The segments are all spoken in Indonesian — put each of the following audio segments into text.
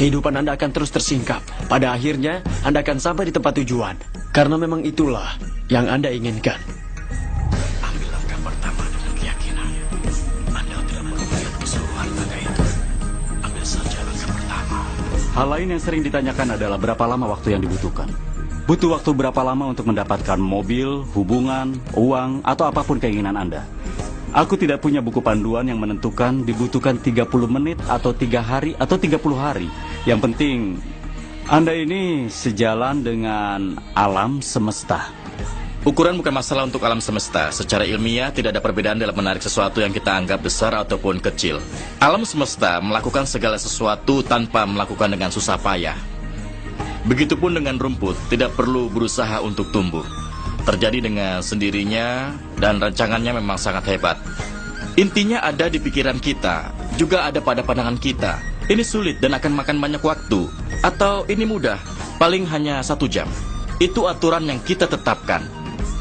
kehidupan Anda akan terus tersingkap. Pada akhirnya, Anda akan sampai di tempat tujuan. Karena memang itulah yang Anda inginkan. Ambil langkah pertama dengan keyakinan. Anda tidak perlu melihat keseluruhan tangga itu. Ambil saja langkah pertama. Hal lain yang sering ditanyakan adalah berapa lama waktu yang dibutuhkan. Butuh waktu berapa lama untuk mendapatkan mobil, hubungan, uang, atau apapun keinginan Anda. Aku tidak punya buku panduan yang menentukan dibutuhkan 30 menit atau 3 hari atau 30 hari. Yang penting, Anda ini sejalan dengan alam semesta. Ukuran bukan masalah untuk alam semesta. Secara ilmiah tidak ada perbedaan dalam menarik sesuatu yang kita anggap besar ataupun kecil. Alam semesta melakukan segala sesuatu tanpa melakukan dengan susah payah. Begitupun dengan rumput, tidak perlu berusaha untuk tumbuh. Terjadi dengan sendirinya dan rancangannya memang sangat hebat. Intinya ada di pikiran kita, juga ada pada pandangan kita. Ini sulit dan akan makan banyak waktu. Atau ini mudah, paling hanya 1 jam. Itu aturan yang kita tetapkan.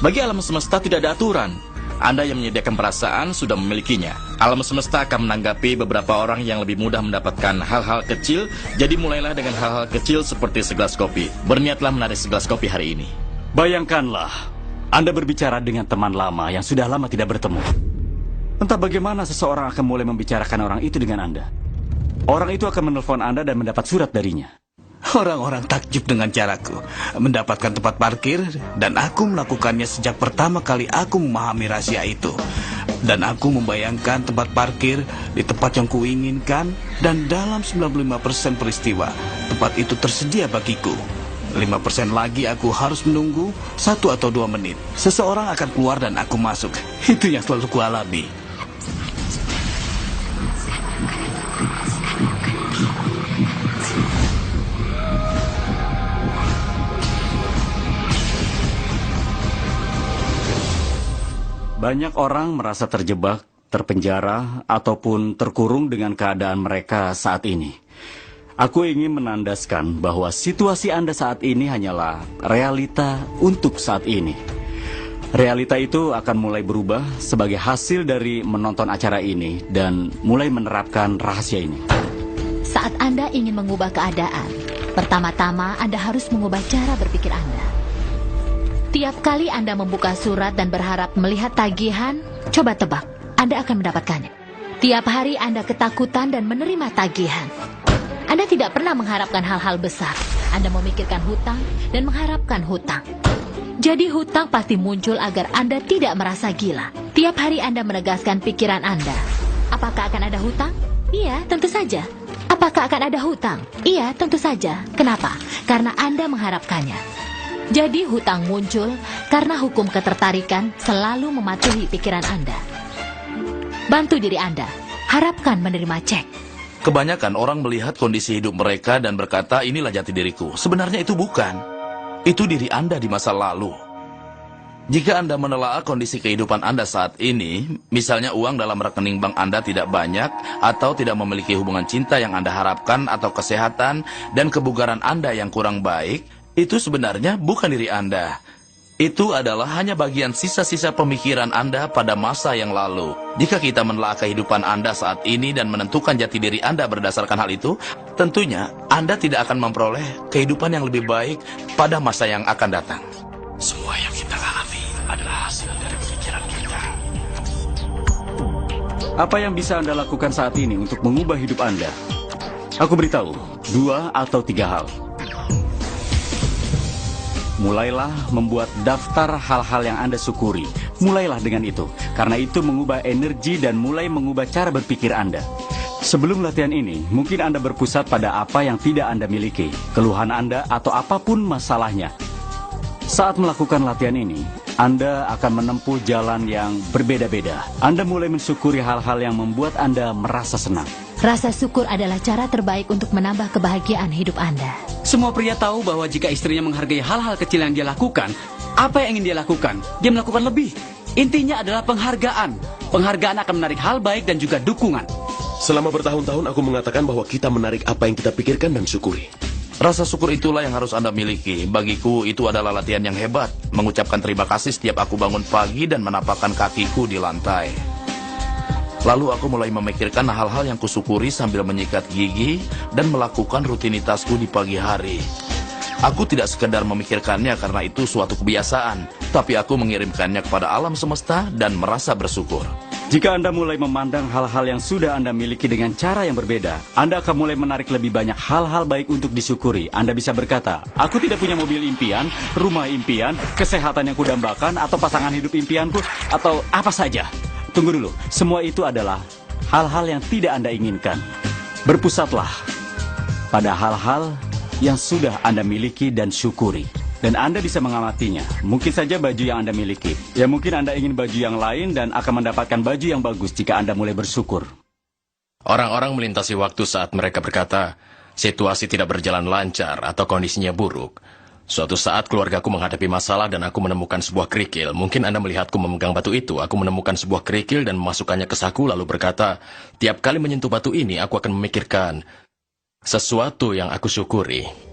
Bagi alam semesta tidak ada aturan. Anda yang menyediakan perasaan sudah memilikinya. Alam semesta akan menanggapi beberapa orang yang lebih mudah mendapatkan hal-hal kecil. Jadi mulailah dengan hal-hal kecil seperti segelas kopi. Berniatlah menarik segelas kopi hari ini. Bayangkanlah, Anda berbicara dengan teman lama yang sudah lama tidak bertemu. Entah bagaimana seseorang akan mulai membicarakan orang itu dengan Anda. Orang itu akan menelpon Anda dan mendapat surat darinya. Orang-orang takjub dengan caraku mendapatkan tempat parkir, dan aku melakukannya sejak pertama kali aku memahami rahasia itu. Dan aku membayangkan tempat parkir di tempat yang kuinginkan, dan dalam 95% peristiwa tempat itu tersedia bagiku. 5% lagi aku harus menunggu 1 atau 2 menit. Seseorang akan keluar dan aku masuk. Itu yang selalu kualami. Banyak orang merasa terjebak, terpenjara, ataupun terkurung dengan keadaan mereka saat ini. Aku ingin menandaskan bahwa situasi Anda saat ini hanyalah realita untuk saat ini. Realita itu akan mulai berubah sebagai hasil dari menonton acara ini dan mulai menerapkan rahasia ini. Saat Anda ingin mengubah keadaan, pertama-tama Anda harus mengubah cara berpikir Anda. Tiap kali Anda membuka surat dan berharap melihat tagihan, coba tebak, Anda akan mendapatkannya. Tiap hari Anda ketakutan dan menerima tagihan. Anda tidak pernah mengharapkan hal-hal besar. Anda memikirkan hutang dan mengharapkan hutang. Jadi hutang pasti muncul agar Anda tidak merasa gila. Tiap hari Anda menegaskan pikiran Anda. Apakah akan ada hutang? Iya, tentu saja. Apakah akan ada hutang? Iya, tentu saja. Kenapa? Karena Anda mengharapkannya. Jadi hutang muncul karena hukum ketertarikan selalu mematuhi pikiran Anda. Bantu diri Anda, harapkan menerima cek. Kebanyakan orang melihat kondisi hidup mereka dan berkata, inilah jati diriku. Sebenarnya itu bukan. Itu diri Anda di masa lalu. Jika Anda menelaah kondisi kehidupan Anda saat ini, misalnya uang dalam rekening bank Anda tidak banyak, atau tidak memiliki hubungan cinta yang Anda harapkan, atau kesehatan dan kebugaran Anda yang kurang baik, itu sebenarnya bukan diri Anda. Itu adalah hanya bagian sisa-sisa pemikiran Anda pada masa yang lalu. Jika kita menelaah kehidupan Anda saat ini dan menentukan jati diri Anda berdasarkan hal itu, tentunya Anda tidak akan memperoleh kehidupan yang lebih baik pada masa yang akan datang. Semua yang kita alami adalah hasil dari pemikiran kita. Apa yang bisa Anda lakukan saat ini untuk mengubah hidup Anda? Aku beritahu, 2 atau 3 hal. Mulailah membuat daftar hal-hal yang Anda syukuri. Mulailah dengan itu, karena itu mengubah energi dan mulai mengubah cara berpikir Anda. Sebelum latihan ini, mungkin Anda berpusat pada apa yang tidak Anda miliki, keluhan Anda atau apapun masalahnya. Saat melakukan latihan ini, Anda akan menempuh jalan yang berbeda-beda. Anda mulai mensyukuri hal-hal yang membuat Anda merasa senang. Rasa syukur adalah cara terbaik untuk menambah kebahagiaan hidup Anda. Semua pria tahu bahwa jika istrinya menghargai hal-hal kecil yang dia lakukan, apa yang ingin dia lakukan? Dia melakukan lebih. Intinya adalah penghargaan. Penghargaan akan menarik hal baik dan juga dukungan. Selama bertahun-tahun aku mengatakan bahwa kita menarik apa yang kita pikirkan dan syukuri. Rasa syukur itulah yang harus Anda miliki. Bagiku itu adalah latihan yang hebat. Mengucapkan terima kasih setiap aku bangun pagi dan menapakkan kakiku di lantai. Lalu aku mulai memikirkan hal-hal yang kusyukuri sambil menyikat gigi dan melakukan rutinitasku di pagi hari. Aku tidak sekedar memikirkannya karena itu suatu kebiasaan, tapi aku mengirimkannya kepada alam semesta dan merasa bersyukur. Jika Anda mulai memandang hal-hal yang sudah Anda miliki dengan cara yang berbeda, Anda akan mulai menarik lebih banyak hal-hal baik untuk disyukuri. Anda bisa berkata, aku tidak punya mobil impian, rumah impian, kesehatan yang kudambakan, atau pasangan hidup impianku, atau apa saja. Tunggu dulu, semua itu adalah hal-hal yang tidak Anda inginkan. Berpusatlah pada hal-hal yang sudah Anda miliki dan syukuri. Dan Anda bisa mengamatinya. Mungkin saja baju yang Anda miliki. Ya mungkin Anda ingin baju yang lain dan akan mendapatkan baju yang bagus jika Anda mulai bersyukur. Orang-orang melintasi waktu saat mereka berkata, situasi tidak berjalan lancar atau kondisinya buruk. Suatu saat keluargaku menghadapi masalah dan aku menemukan sebuah kerikil. Mungkin Anda melihatku memegang batu itu. Aku menemukan sebuah kerikil dan memasukkannya ke saku lalu berkata, tiap kali menyentuh batu ini aku akan memikirkan sesuatu yang aku syukuri.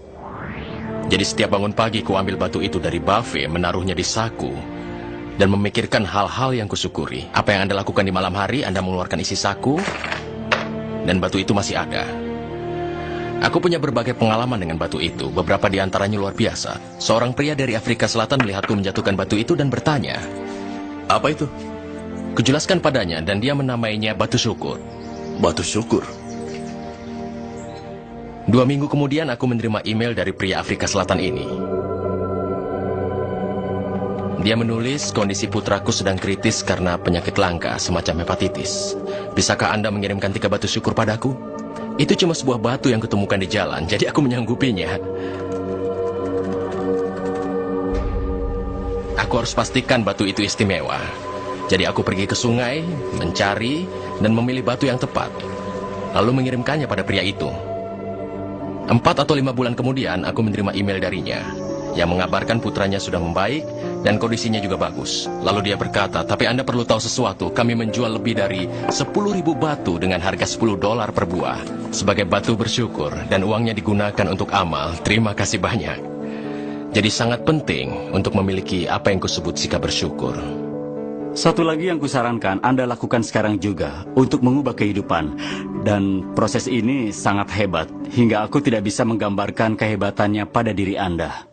Jadi setiap bangun pagi ku ambil batu itu dari buffet, menaruhnya di saku, dan memikirkan hal-hal yang kusyukuri. Apa yang Anda lakukan di malam hari, Anda mengeluarkan isi saku, dan batu itu masih ada. Aku punya berbagai pengalaman dengan batu itu, beberapa di antaranya luar biasa. Seorang pria dari Afrika Selatan melihatku menjatuhkan batu itu dan bertanya, Apa itu? kujelaskan padanya dan dia menamainya batu syukur. Batu syukur. 2 minggu kemudian aku menerima email dari pria Afrika Selatan ini. Dia menulis kondisi putraku sedang kritis karena penyakit langka semacam hepatitis. Bisakah Anda mengirimkan 3 batu syukur padaku? Itu cuma sebuah batu yang kutemukan di jalan, jadi aku menyanggupinya. Aku harus pastikan batu itu istimewa. Jadi aku pergi ke sungai, mencari, dan memilih batu yang tepat. Lalu mengirimkannya pada pria itu. 4 atau 5 bulan kemudian, aku menerima email darinya yang mengabarkan putranya sudah membaik dan kondisinya juga bagus. Lalu dia berkata, tapi Anda perlu tahu sesuatu, kami menjual lebih dari 10.000 batu dengan harga $10 per buah sebagai batu bersyukur dan uangnya digunakan untuk amal. Terima kasih banyak. Jadi sangat penting untuk memiliki apa yang kusebut sikap bersyukur. Satu lagi yang kusarankan Anda lakukan sekarang juga untuk mengubah kehidupan. Dan proses ini sangat hebat, hingga aku tidak bisa menggambarkan kehebatannya pada diri Anda.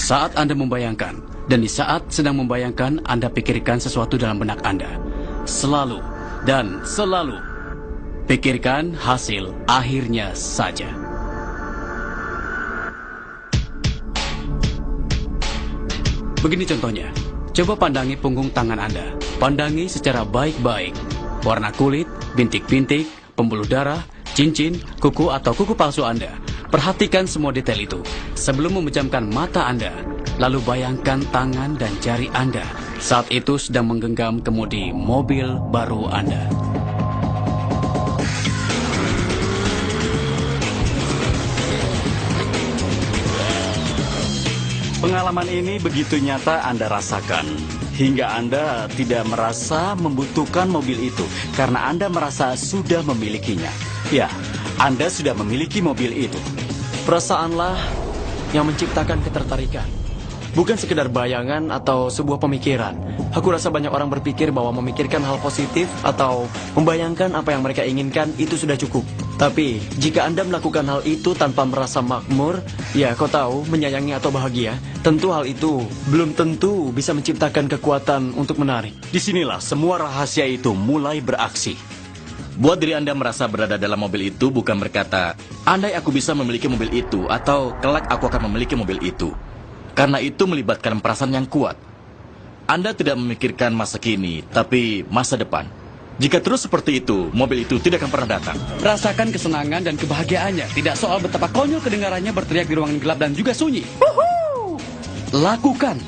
Saat Anda membayangkan, dan di saat sedang membayangkan, Anda pikirkan sesuatu dalam benak Anda. Selalu dan selalu pikirkan hasil akhirnya saja. Begini contohnya, coba pandangi punggung tangan Anda. Pandangi secara baik-baik. Warna kulit, bintik-bintik, pembuluh darah, cincin, kuku atau kuku palsu Anda. Perhatikan semua detail itu sebelum memejamkan mata Anda. Lalu bayangkan tangan dan jari Anda saat itu sedang menggenggam kemudi mobil baru Anda. Pengalaman ini begitu nyata Anda rasakan, hingga Anda tidak merasa membutuhkan mobil itu karena Anda merasa sudah memilikinya. Ya, Anda sudah memiliki mobil itu. Perasaanlah yang menciptakan ketertarikan. Bukan sekedar bayangan atau sebuah pemikiran. Aku rasa banyak orang berpikir bahwa memikirkan hal positif atau membayangkan apa yang mereka inginkan itu sudah cukup. Tapi, jika Anda melakukan hal itu tanpa merasa makmur, ya kau tahu, menyayangi atau bahagia, tentu hal itu belum tentu bisa menciptakan kekuatan untuk menarik. Disinilah semua rahasia itu mulai beraksi. Buat diri Anda merasa berada dalam mobil itu bukan berkata, andai aku bisa memiliki mobil itu, atau kelak aku akan memiliki mobil itu. Karena itu melibatkan perasaan yang kuat. Anda tidak memikirkan masa kini, tapi masa depan. Jika terus seperti itu, mobil itu tidak akan pernah datang. Rasakan kesenangan dan kebahagiaannya. Tidak soal betapa konyol kedengarannya berteriak di ruangan gelap dan juga sunyi. Wuhu! Lakukan.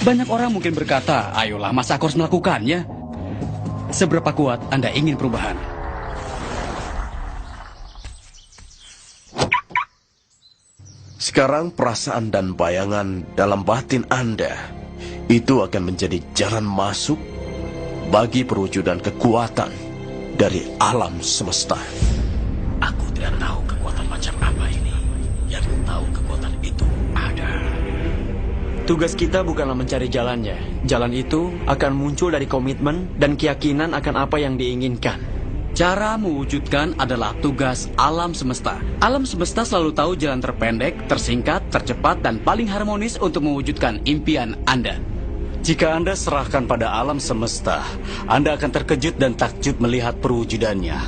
Banyak orang mungkin berkata, ayolah masa aku harus melakukannya. Seberapa kuat Anda ingin perubahan? Sekarang perasaan dan bayangan dalam batin Anda itu akan menjadi jalan masuk bagi perwujudan kekuatan dari alam semesta. Aku tidak tahu kekuatan macam apa ini. Yang tahu kekuatan itu ada. Tugas kita bukanlah mencari jalannya. Jalan itu akan muncul dari komitmen dan keyakinan akan apa yang diinginkan. Cara mewujudkan adalah tugas alam semesta. Alam semesta selalu tahu jalan terpendek, tersingkat, tercepat, dan paling harmonis untuk mewujudkan impian Anda. Jika Anda serahkan pada alam semesta, Anda akan terkejut dan takjub melihat perwujudannya.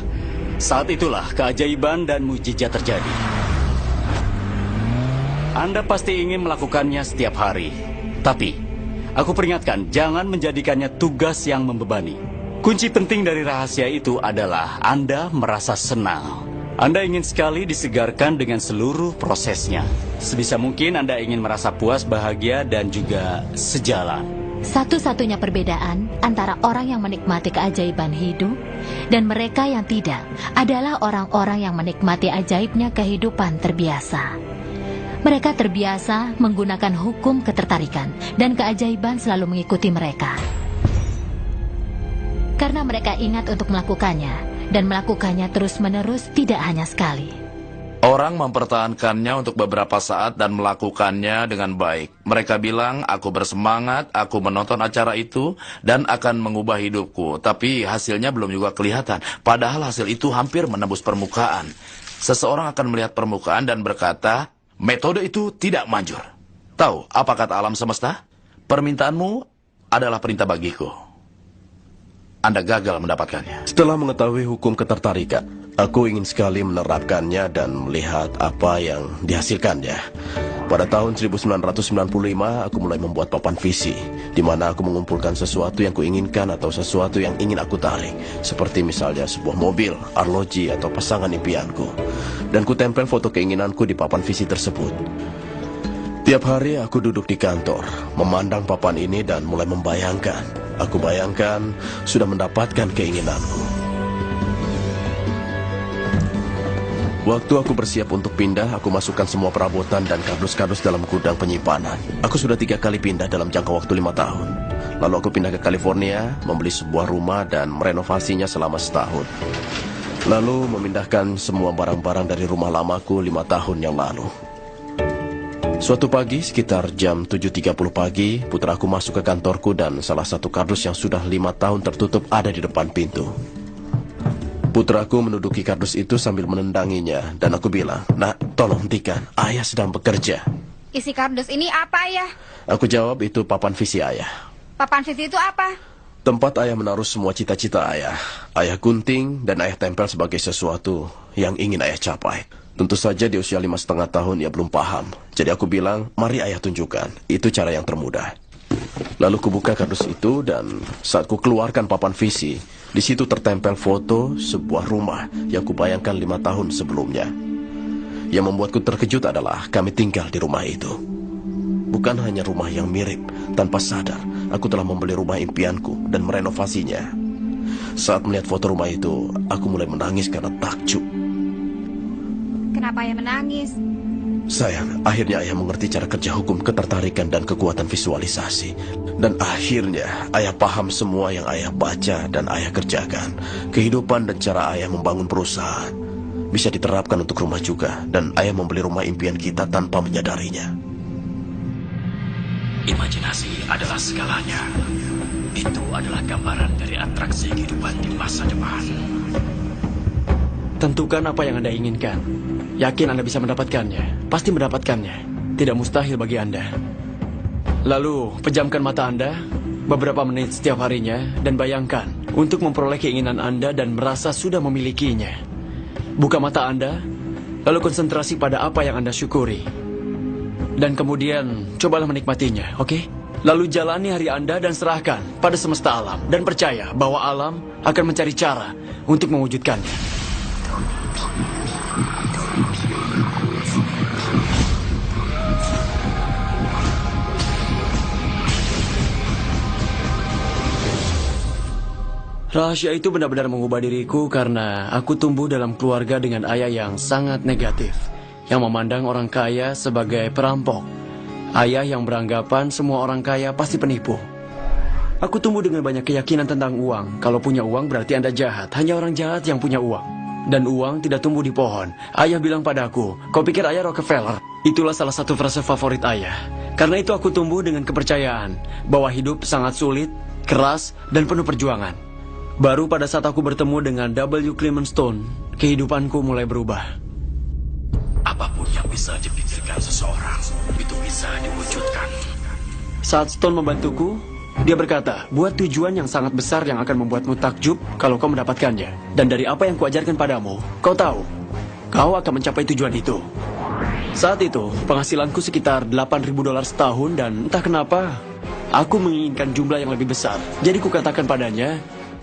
Saat itulah keajaiban dan mujizat terjadi. Anda pasti ingin melakukannya setiap hari. Tapi, aku peringatkan, jangan menjadikannya tugas yang membebani. Kunci penting dari rahasia itu adalah Anda merasa senang. Anda ingin sekali disegarkan dengan seluruh prosesnya. Sebisa mungkin Anda ingin merasa puas, bahagia, dan juga sejalan. Satu-satunya perbedaan antara orang yang menikmati keajaiban hidup dan mereka yang tidak adalah orang-orang yang menikmati ajaibnya kehidupan terbiasa. Mereka terbiasa menggunakan hukum ketertarikan dan keajaiban selalu mengikuti mereka. Karena mereka ingat untuk melakukannya dan melakukannya terus-menerus, tidak hanya sekali. Orang mempertahankannya untuk beberapa saat dan melakukannya dengan baik. Mereka bilang, aku bersemangat, aku menonton acara itu, dan akan mengubah hidupku. Tapi hasilnya belum juga kelihatan. Padahal hasil itu hampir menembus permukaan. Seseorang akan melihat permukaan dan berkata, metode itu tidak manjur. Tahu apa kata alam semesta? Permintaanmu adalah perintah bagiku. Anda gagal mendapatkannya. Setelah mengetahui hukum ketertarikan, aku ingin sekali menerapkannya dan melihat apa yang dihasilkannya. Pada tahun 1995, aku mulai membuat papan visi, di mana aku mengumpulkan sesuatu yang kuinginkan atau sesuatu yang ingin aku tarik, seperti misalnya sebuah mobil, arloji, atau pasangan impianku. Dan kutempel foto keinginanku di papan visi tersebut. Tiap hari aku duduk di kantor, memandang papan ini dan mulai membayangkan. Aku bayangkan sudah mendapatkan keinginanku. Waktu aku bersiap untuk pindah, aku masukkan semua perabotan dan kardus-kardus dalam gudang penyimpanan. Aku sudah 3 kali pindah dalam jangka waktu 5 tahun. Lalu aku pindah ke California, membeli sebuah rumah dan merenovasinya selama setahun. Lalu memindahkan semua barang-barang dari rumah lamaku 5 tahun yang lalu. Suatu pagi, sekitar jam 7.30 pagi, putraku masuk ke kantorku dan salah satu kardus yang sudah 5 tahun tertutup ada di depan pintu. Putraku menduduki kardus itu sambil menendanginya, dan aku bilang, "Nak, tolong hentikan, ayah sedang bekerja." Isi kardus ini apa, Ayah? Aku jawab, "Itu papan visi ayah." Papan visi itu apa? Tempat ayah menaruh semua cita-cita ayah. Ayah gunting dan ayah tempel sebagai sesuatu yang ingin ayah capai. Tentu saja di usia 5,5 tahun ia belum paham. Jadi aku bilang, mari ayah tunjukkan. Itu cara yang termudah. Lalu kubuka kardus itu dan saat ku keluarkan papan visi, di situ tertempel foto sebuah rumah yang kubayangkan 5 tahun sebelumnya. Yang membuatku terkejut adalah kami tinggal di rumah itu. Bukan hanya rumah yang mirip, tanpa sadar aku telah membeli rumah impianku dan merenovasinya. Saat melihat foto rumah itu, aku mulai menangis karena takjub. Kenapa Ayah menangis? Sayang, akhirnya ayah mengerti cara kerja hukum ketertarikan dan kekuatan visualisasi. Dan akhirnya ayah paham semua yang ayah baca dan ayah kerjakan. Kehidupan dan cara ayah membangun perusahaan bisa diterapkan untuk rumah juga. Dan ayah membeli rumah impian kita tanpa menyadarinya. Imajinasi adalah segalanya. Itu adalah gambaran dari atraksi kehidupan di masa depan. tentukan apa yang Anda inginkan. Yakin Anda bisa mendapatkannya. Pasti mendapatkannya. Tidak mustahil bagi Anda. Lalu, pejamkan mata Anda beberapa menit setiap harinya dan bayangkan untuk memperoleh keinginan Anda dan merasa sudah memilikinya. Buka mata Anda, lalu konsentrasi pada apa yang Anda syukuri. Dan kemudian, cobalah menikmatinya, oke? Lalu jalani hari Anda dan serahkan pada semesta alam. Dan percaya bahwa alam akan mencari cara untuk mewujudkannya. Rahasia itu benar-benar mengubah diriku karena aku tumbuh dalam keluarga dengan ayah yang sangat negatif, yang memandang orang kaya sebagai perampok. Ayah yang beranggapan semua orang kaya pasti penipu. Aku tumbuh dengan banyak keyakinan tentang uang. Kalau punya uang berarti Anda jahat. Hanya orang jahat yang punya uang. Dan uang tidak tumbuh di pohon. Ayah bilang padaku, kau pikir ayah Rockefeller? Itulah salah satu frase favorit ayah. Karena itu aku tumbuh dengan kepercayaan bahwa hidup sangat sulit, keras, dan penuh perjuangan. Baru pada saat aku bertemu dengan W. Clement Stone, kehidupanku mulai berubah. Apapun yang bisa dipikirkan seseorang, itu bisa diwujudkan. Saat Stone membantuku, dia berkata, buat tujuan yang sangat besar yang akan membuatmu takjub kalau kau mendapatkannya. Dan dari apa yang kuajarkan padamu, kau tahu, kau akan mencapai tujuan itu. Saat itu, penghasilanku sekitar $8.000 setahun dan entah kenapa, aku menginginkan jumlah yang lebih besar. Jadi kukatakan padanya,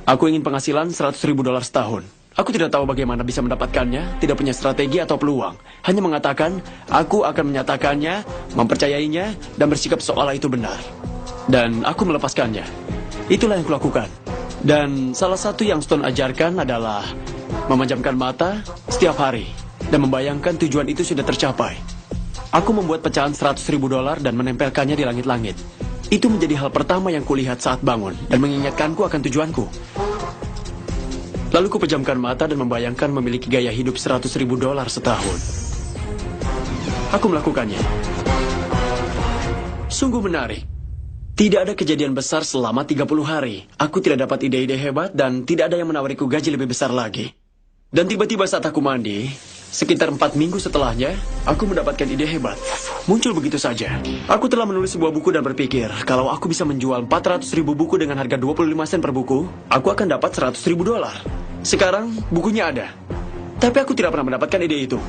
aku ingin penghasilan $100.000 setahun. Aku tidak tahu bagaimana bisa mendapatkannya, tidak punya strategi atau peluang. Hanya mengatakan, aku akan menyatakannya, mempercayainya, dan bersikap seolah itu benar. Dan aku melepaskannya. Itulah yang kulakukan. Dan salah satu yang Stone ajarkan adalah memejamkan mata setiap hari dan membayangkan tujuan itu sudah tercapai. Aku membuat pecahan $100.000 dan menempelkannya di langit-langit. Itu menjadi hal pertama yang kulihat saat bangun dan mengingatkanku akan tujuanku. Lalu kupejamkan mata dan membayangkan memiliki gaya hidup $100.000 setahun. Aku melakukannya. Sungguh menarik. Tidak ada kejadian besar selama 30 hari. Aku tidak dapat ide-ide hebat dan tidak ada yang menawariku gaji lebih besar lagi. Dan tiba-tiba saat aku mandi, sekitar 4 minggu setelahnya, aku mendapatkan ide hebat. Muncul begitu saja. Aku telah menulis sebuah buku dan berpikir, kalau aku bisa menjual 400.000 buku dengan harga 25 sen per buku, aku akan dapat $100.000. Sekarang, bukunya ada. Tapi aku tidak pernah mendapatkan ide itu.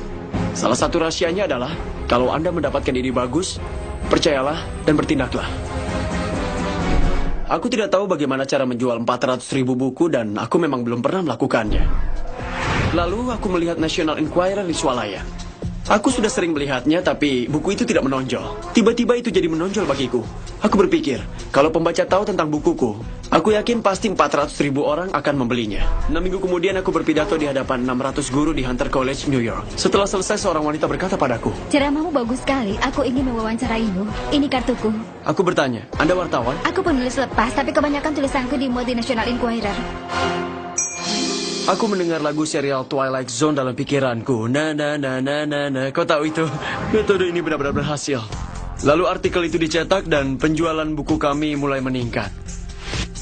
Salah satu rahasianya adalah, kalau Anda mendapatkan ide bagus, percayalah dan bertindaklah. Aku tidak tahu bagaimana cara menjual 400.000 buku dan aku memang belum pernah melakukannya. Lalu aku melihat National Enquirer di swalayan. Aku sudah sering melihatnya, tapi buku itu tidak menonjol. Tiba-tiba itu jadi menonjol bagiku. Aku berpikir, kalau pembaca tahu tentang bukuku, aku yakin pasti 400.000 orang akan membelinya. 6 minggu kemudian aku berpidato di hadapan 600 guru di Hunter College, New York. Setelah selesai, seorang wanita berkata padaku, Ceramahmu bagus sekali. Aku ingin mewawancaraimu. Ini kartuku. aku bertanya, Anda wartawan? Aku penulis lepas, tapi kebanyakan tulisanku dimuat di National Enquirer. Aku mendengar lagu serial Twilight Zone dalam pikiranku. Na. Kau tahu itu? Metode ini benar-benar berhasil. Lalu artikel itu dicetak dan penjualan buku kami mulai meningkat.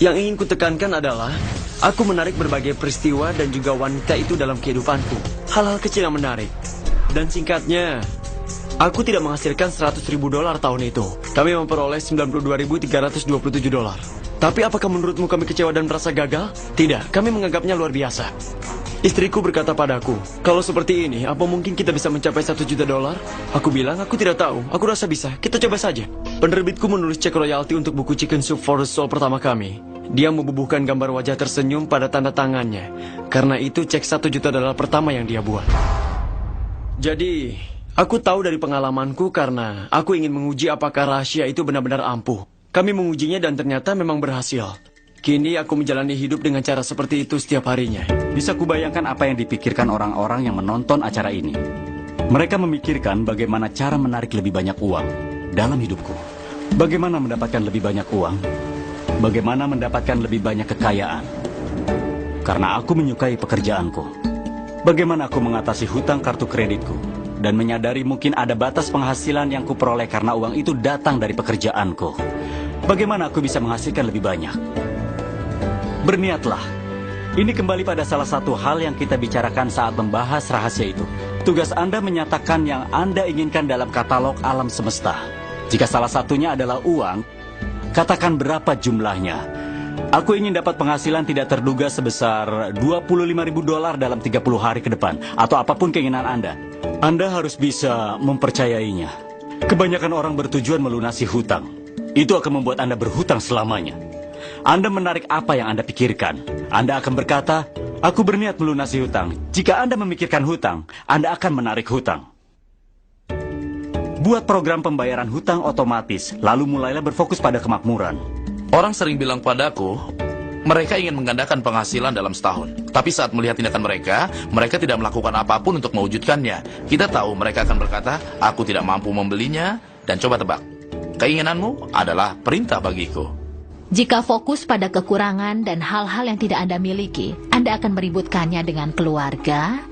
Yang ingin kutekankan adalah, aku menarik berbagai peristiwa dan juga wanita itu dalam kehidupanku. Hal-hal kecil yang menarik. Dan singkatnya, aku tidak menghasilkan $100.000 tahun itu. Kami memperoleh $92.327. Tapi apakah menurutmu kami kecewa dan merasa gagal? Tidak, kami menganggapnya luar biasa. Istriku berkata padaku, kalau seperti ini, apa mungkin kita bisa mencapai $1 juta? Aku bilang, aku tidak tahu. Aku rasa bisa. Kita coba saja. Penerbitku menulis cek royalti untuk buku Chicken Soup for the Soul pertama kami. Dia membubuhkan gambar wajah tersenyum pada tanda tangannya. Karena itu cek $1 juta pertama yang dia buat. Jadi, aku tahu dari pengalamanku karena aku ingin menguji apakah rahasia itu benar-benar ampuh. Kami mengujinya dan ternyata memang berhasil. Kini aku menjalani hidup dengan cara seperti itu setiap harinya. Bisa kubayangkan apa yang dipikirkan orang-orang yang menonton acara ini. Mereka memikirkan bagaimana cara menarik lebih banyak uang dalam hidupku. Bagaimana mendapatkan lebih banyak uang. Bagaimana mendapatkan lebih banyak kekayaan. Karena aku menyukai pekerjaanku. Bagaimana aku mengatasi hutang kartu kreditku. Dan menyadari mungkin ada batas penghasilan yang kuperoleh karena uang itu datang dari pekerjaanku. Bagaimana aku bisa menghasilkan lebih banyak? Berniatlah. Ini kembali pada salah satu hal yang kita bicarakan saat membahas rahasia itu. Tugas Anda menyatakan yang Anda inginkan dalam katalog alam semesta. Jika salah satunya adalah uang, katakan berapa jumlahnya. Aku ingin dapat penghasilan tidak terduga sebesar $25.000 dalam 30 hari ke depan, atau apapun keinginan Anda. Anda harus bisa mempercayainya. Kebanyakan orang bertujuan melunasi hutang. Itu akan membuat Anda berhutang selamanya. Anda menarik apa yang Anda pikirkan. Anda akan berkata, aku berniat melunasi hutang. Jika Anda memikirkan hutang, Anda akan menarik hutang. Buat program pembayaran hutang otomatis, lalu mulailah berfokus pada kemakmuran. Orang sering bilang padaku, mereka ingin menggandakan penghasilan dalam setahun. Tapi saat melihat tindakan mereka, mereka tidak melakukan apapun untuk mewujudkannya. Kita tahu mereka akan berkata, aku tidak mampu membelinya, dan coba tebak. Keinginanmu adalah perintah bagiku. Jika fokus pada kekurangan dan hal-hal yang tidak Anda miliki, Anda akan meributkannya dengan keluarga,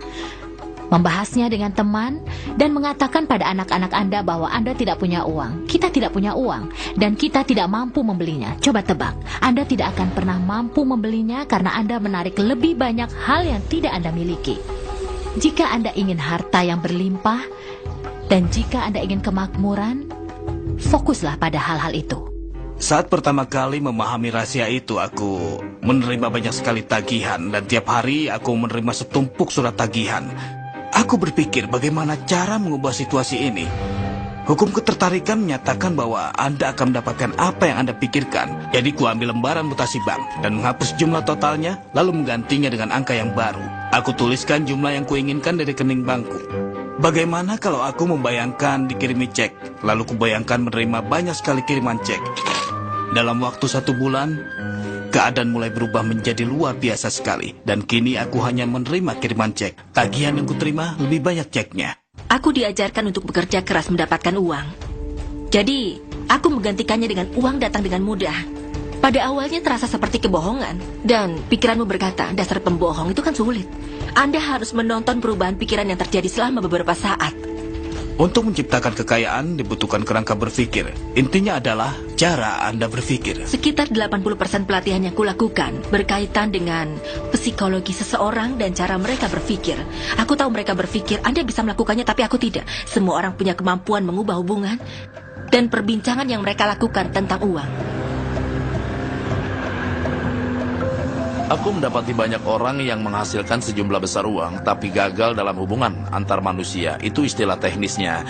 membahasnya dengan teman, dan mengatakan pada anak-anak Anda bahwa Anda tidak punya uang. Kita tidak punya uang, dan kita tidak mampu membelinya. Coba tebak, Anda tidak akan pernah mampu membelinya karena Anda menarik lebih banyak hal yang tidak Anda miliki. Jika Anda ingin harta yang berlimpah, dan jika Anda ingin kemakmuran, fokuslah pada hal-hal itu. Saat pertama kali memahami rahasia itu, aku menerima banyak sekali tagihan, dan tiap hari aku menerima setumpuk surat tagihan. Aku berpikir bagaimana cara mengubah situasi ini. Hukum ketertarikan menyatakan bahwa Anda akan mendapatkan apa yang Anda pikirkan. Jadi ku ambil lembaran mutasi bank dan menghapus jumlah totalnya, lalu menggantinya dengan angka yang baru. Aku tuliskan jumlah yang kuinginkan dari rekening bankku. Bagaimana kalau aku membayangkan dikirimi cek, lalu kubayangkan menerima banyak sekali kiriman cek. Dalam waktu 1 bulan, keadaan mulai berubah menjadi luar biasa sekali. Dan kini aku hanya menerima kiriman cek. Tagihan yang kuterima lebih banyak ceknya. Aku diajarkan untuk bekerja keras mendapatkan uang. Jadi, aku menggantikannya dengan uang datang dengan mudah. Pada awalnya terasa seperti kebohongan. Dan pikiranmu berkata, dasar pembohong itu kan sulit. Anda harus menonton perubahan pikiran yang terjadi selama beberapa saat. Untuk menciptakan kekayaan dibutuhkan kerangka berpikir. Intinya adalah cara Anda berpikir. Sekitar 80% pelatihan yang kulakukan berkaitan dengan psikologi seseorang dan cara mereka berpikir. Aku tahu mereka berpikir, Anda bisa melakukannya tapi aku tidak. Semua orang punya kemampuan mengubah hubungan dan perbincangan yang mereka lakukan tentang uang. Aku mendapati banyak orang yang menghasilkan sejumlah besar uang, tapi gagal dalam hubungan antar manusia. Itu istilah teknisnya.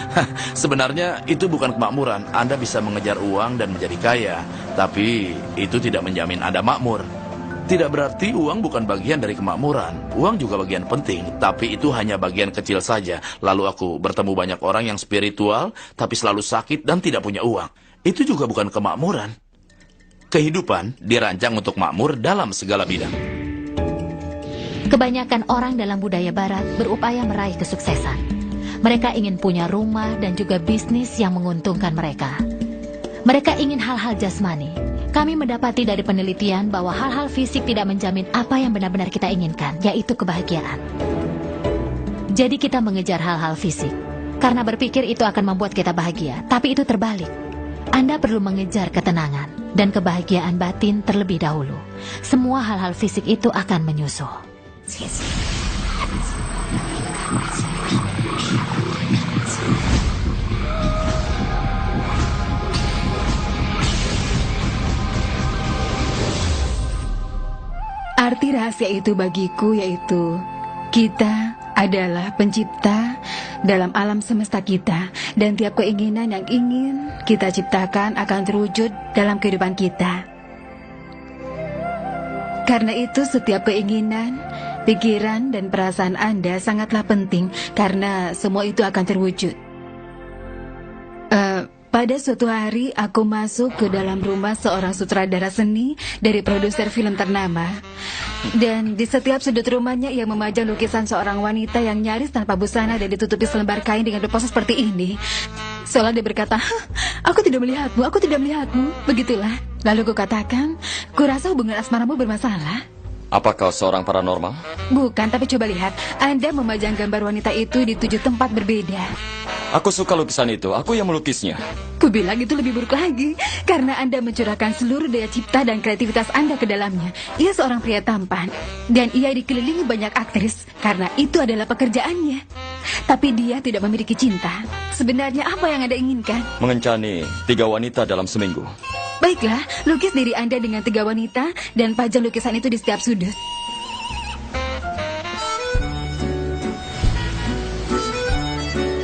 Sebenarnya itu bukan kemakmuran. Anda bisa mengejar uang dan menjadi kaya, tapi itu tidak menjamin Anda makmur. Tidak berarti uang bukan bagian dari kemakmuran. Uang juga bagian penting, tapi itu hanya bagian kecil saja. Lalu aku bertemu banyak orang yang spiritual, tapi selalu sakit dan tidak punya uang. Itu juga bukan kemakmuran. Kehidupan dirancang untuk makmur dalam segala bidang. Kebanyakan orang dalam budaya barat berupaya meraih kesuksesan. Mereka ingin punya rumah dan juga bisnis yang menguntungkan mereka. Mereka ingin hal-hal jasmani. Kami mendapati dari penelitian bahwa hal-hal fisik tidak menjamin apa yang benar-benar kita inginkan, yaitu kebahagiaan. Jadi kita mengejar hal-hal fisik, karena berpikir itu akan membuat kita bahagia. Tapi itu terbalik. Anda perlu mengejar ketenangan dan kebahagiaan batin terlebih dahulu. Semua hal-hal fisik itu akan menyusul. Arti rahasia itu bagiku yaitu kita adalah pencipta dalam alam semesta kita, dan tiap keinginan yang ingin kita ciptakan akan terwujud dalam kehidupan kita. Karena itu setiap keinginan, pikiran, dan perasaan Anda sangatlah penting karena semua itu akan terwujud. Pada suatu hari aku masuk ke dalam rumah seorang sutradara seni dari produser film ternama. Dan di setiap sudut rumahnya ia memajang lukisan seorang wanita yang nyaris tanpa busana dan ditutupi selembar kain dengan pose seperti ini. Seolah dia berkata, aku tidak melihatmu, aku tidak melihatmu. Begitulah. Lalu ku katakan, kurasa hubungan asmaramu bermasalah. Apa kau seorang paranormal? Bukan, tapi coba lihat. Anda memajang gambar wanita itu di 7 tempat berbeda. Aku suka lukisan itu. Aku yang melukisnya. Kubilang itu lebih buruk lagi, karena Anda mencurahkan seluruh daya cipta dan kreativitas Anda ke dalamnya. Ia seorang pria tampan, dan ia dikelilingi banyak aktris, karena itu adalah pekerjaannya. Tapi dia tidak memiliki cinta. Sebenarnya apa yang Anda inginkan? Mengencani 3 wanita dalam seminggu. Baiklah, lukis diri Anda dengan 3 wanita, dan pajang lukisan itu di setiap sudut.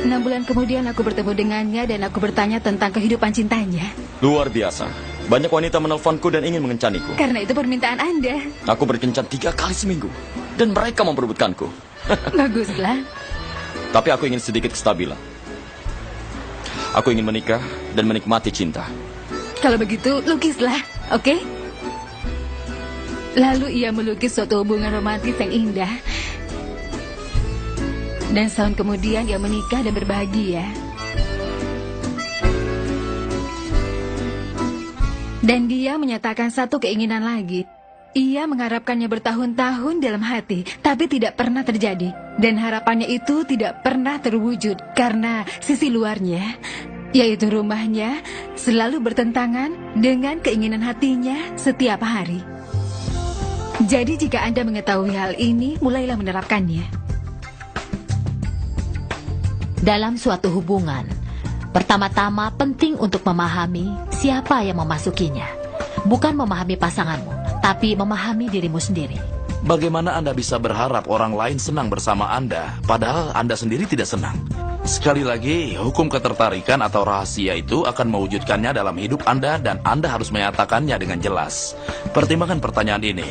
Enam bulan kemudian aku bertemu dengannya dan aku bertanya tentang kehidupan cintanya. Luar biasa. Banyak wanita menelponku dan ingin mengencaniku. Karena itu permintaan Anda. Aku berkencan 3 kali seminggu. Dan mereka memperebutkanku. Baguslah. Tapi aku ingin sedikit kestabilan. Aku ingin menikah dan menikmati cinta. Kalau begitu, lukislah, oke? Lalu ia melukis suatu hubungan romantis yang indah. Dan setahun kemudian ia menikah dan berbahagia. Dan dia menyatakan satu keinginan lagi. Ia mengharapkannya bertahun-tahun dalam hati, tapi tidak pernah terjadi. Dan harapannya itu tidak pernah terwujud karena sisi luarnya, yaitu rumahnya, selalu bertentangan dengan keinginan hatinya setiap hari. Jadi jika Anda mengetahui hal ini, mulailah menerapkannya. Dalam suatu hubungan, pertama-tama penting untuk memahami siapa yang memasukinya. Bukan memahami pasanganmu, tapi memahami dirimu sendiri. Bagaimana Anda bisa berharap orang lain senang bersama Anda, padahal Anda sendiri tidak senang? Sekali lagi, hukum ketertarikan atau rahasia itu akan mewujudkannya dalam hidup Anda dan Anda harus menyatakannya dengan jelas. Pertimbangkan pertanyaan ini.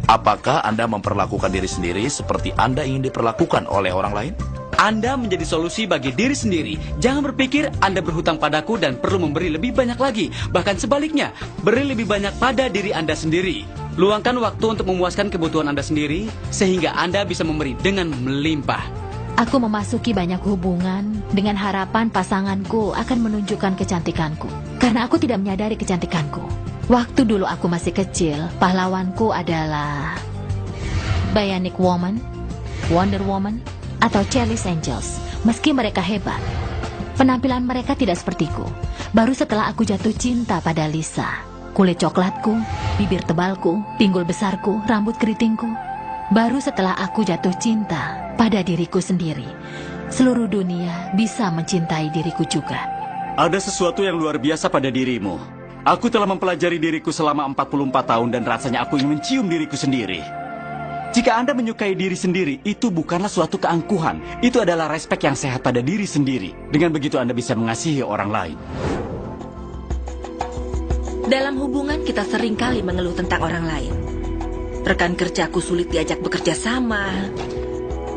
Apakah Anda memperlakukan diri sendiri seperti Anda ingin diperlakukan oleh orang lain? Anda menjadi solusi bagi diri sendiri. Jangan berpikir Anda berhutang padaku dan perlu memberi lebih banyak lagi. Bahkan sebaliknya, beri lebih banyak pada diri Anda sendiri. Luangkan waktu untuk memuaskan kebutuhan Anda sendiri, sehingga Anda bisa memberi dengan melimpah. Aku memasuki banyak hubungan dengan harapan pasanganku akan menunjukkan kecantikanku. Karena aku tidak menyadari kecantikanku. Waktu dulu aku masih kecil, pahlawanku adalah Bionic Woman, Wonder Woman, atau Charlie's Angels. Meski mereka hebat, penampilan mereka tidak sepertiku. Baru setelah aku jatuh cinta pada Lisa, kulit coklatku, bibir tebalku, pinggul besarku, rambut keritingku. Baru setelah aku jatuh cinta pada diriku sendiri, seluruh dunia bisa mencintai diriku juga. Ada sesuatu yang luar biasa pada dirimu. Aku telah mempelajari diriku selama 44 tahun dan rasanya aku ingin mencium diriku sendiri. Jika Anda menyukai diri sendiri, itu bukanlah suatu keangkuhan. Itu adalah respek yang sehat pada diri sendiri. Dengan begitu Anda bisa mengasihi orang lain. Dalam hubungan kita seringkali mengeluh tentang orang lain. Rekan kerjaku sulit diajak bekerja sama.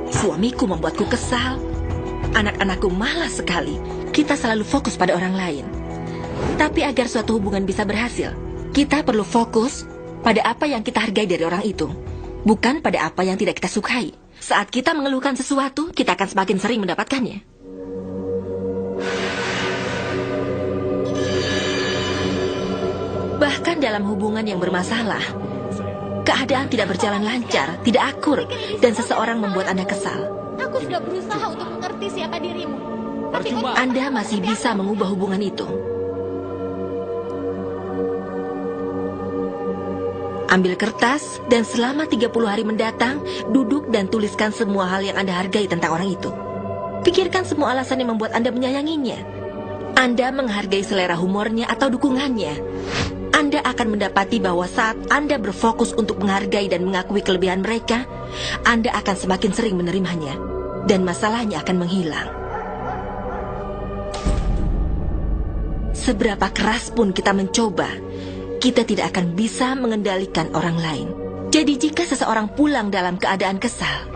Suamiku membuatku kesal. Anak-anakku malas sekali. Kita selalu fokus pada orang lain. Tapi agar suatu hubungan bisa berhasil, kita perlu fokus pada apa yang kita hargai dari orang itu. Bukan pada apa yang tidak kita sukai. Saat kita mengeluhkan sesuatu, kita akan semakin sering mendapatkannya. Bahkan dalam hubungan yang bermasalah, keadaan tidak berjalan lancar, tidak akur, dan seseorang membuat Anda kesal. Aku sudah berusaha untuk mengerti siapa dirimu. Tapi Anda masih bisa mengubah hubungan itu. Ambil kertas dan selama 30 hari mendatang, duduk dan tuliskan semua hal yang Anda hargai tentang orang itu. Pikirkan semua alasan yang membuat Anda menyayanginya. Anda menghargai selera humornya atau dukungannya. Anda akan mendapati bahwa saat Anda berfokus untuk menghargai dan mengakui kelebihan mereka, Anda akan semakin sering menerimanya, dan masalahnya akan menghilang. Seberapa keras pun kita mencoba, kita tidak akan bisa mengendalikan orang lain. Jadi jika seseorang pulang dalam keadaan kesal,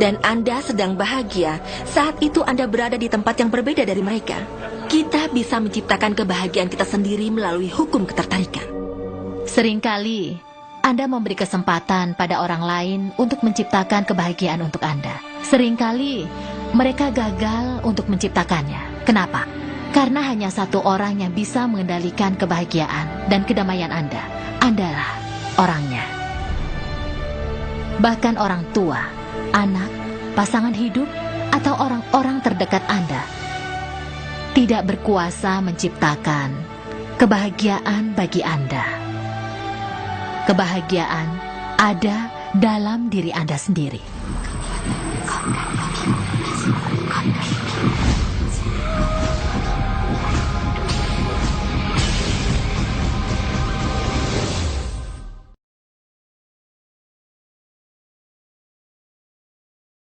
dan Anda sedang bahagia, saat itu Anda berada di tempat yang berbeda dari mereka. Kita bisa menciptakan kebahagiaan kita sendiri melalui hukum ketertarikan. seringkali Anda memberi kesempatan pada orang lain untuk menciptakan kebahagiaan untuk Anda. Seringkali mereka gagal untuk menciptakannya. Kenapa? Karena hanya satu orang yang bisa mengendalikan kebahagiaan dan kedamaian Anda adalah orangnya. Bahkan orang tua, anak, pasangan hidup, atau orang-orang terdekat Anda tidak berkuasa menciptakan kebahagiaan bagi Anda. Kebahagiaan ada dalam diri Anda sendiri.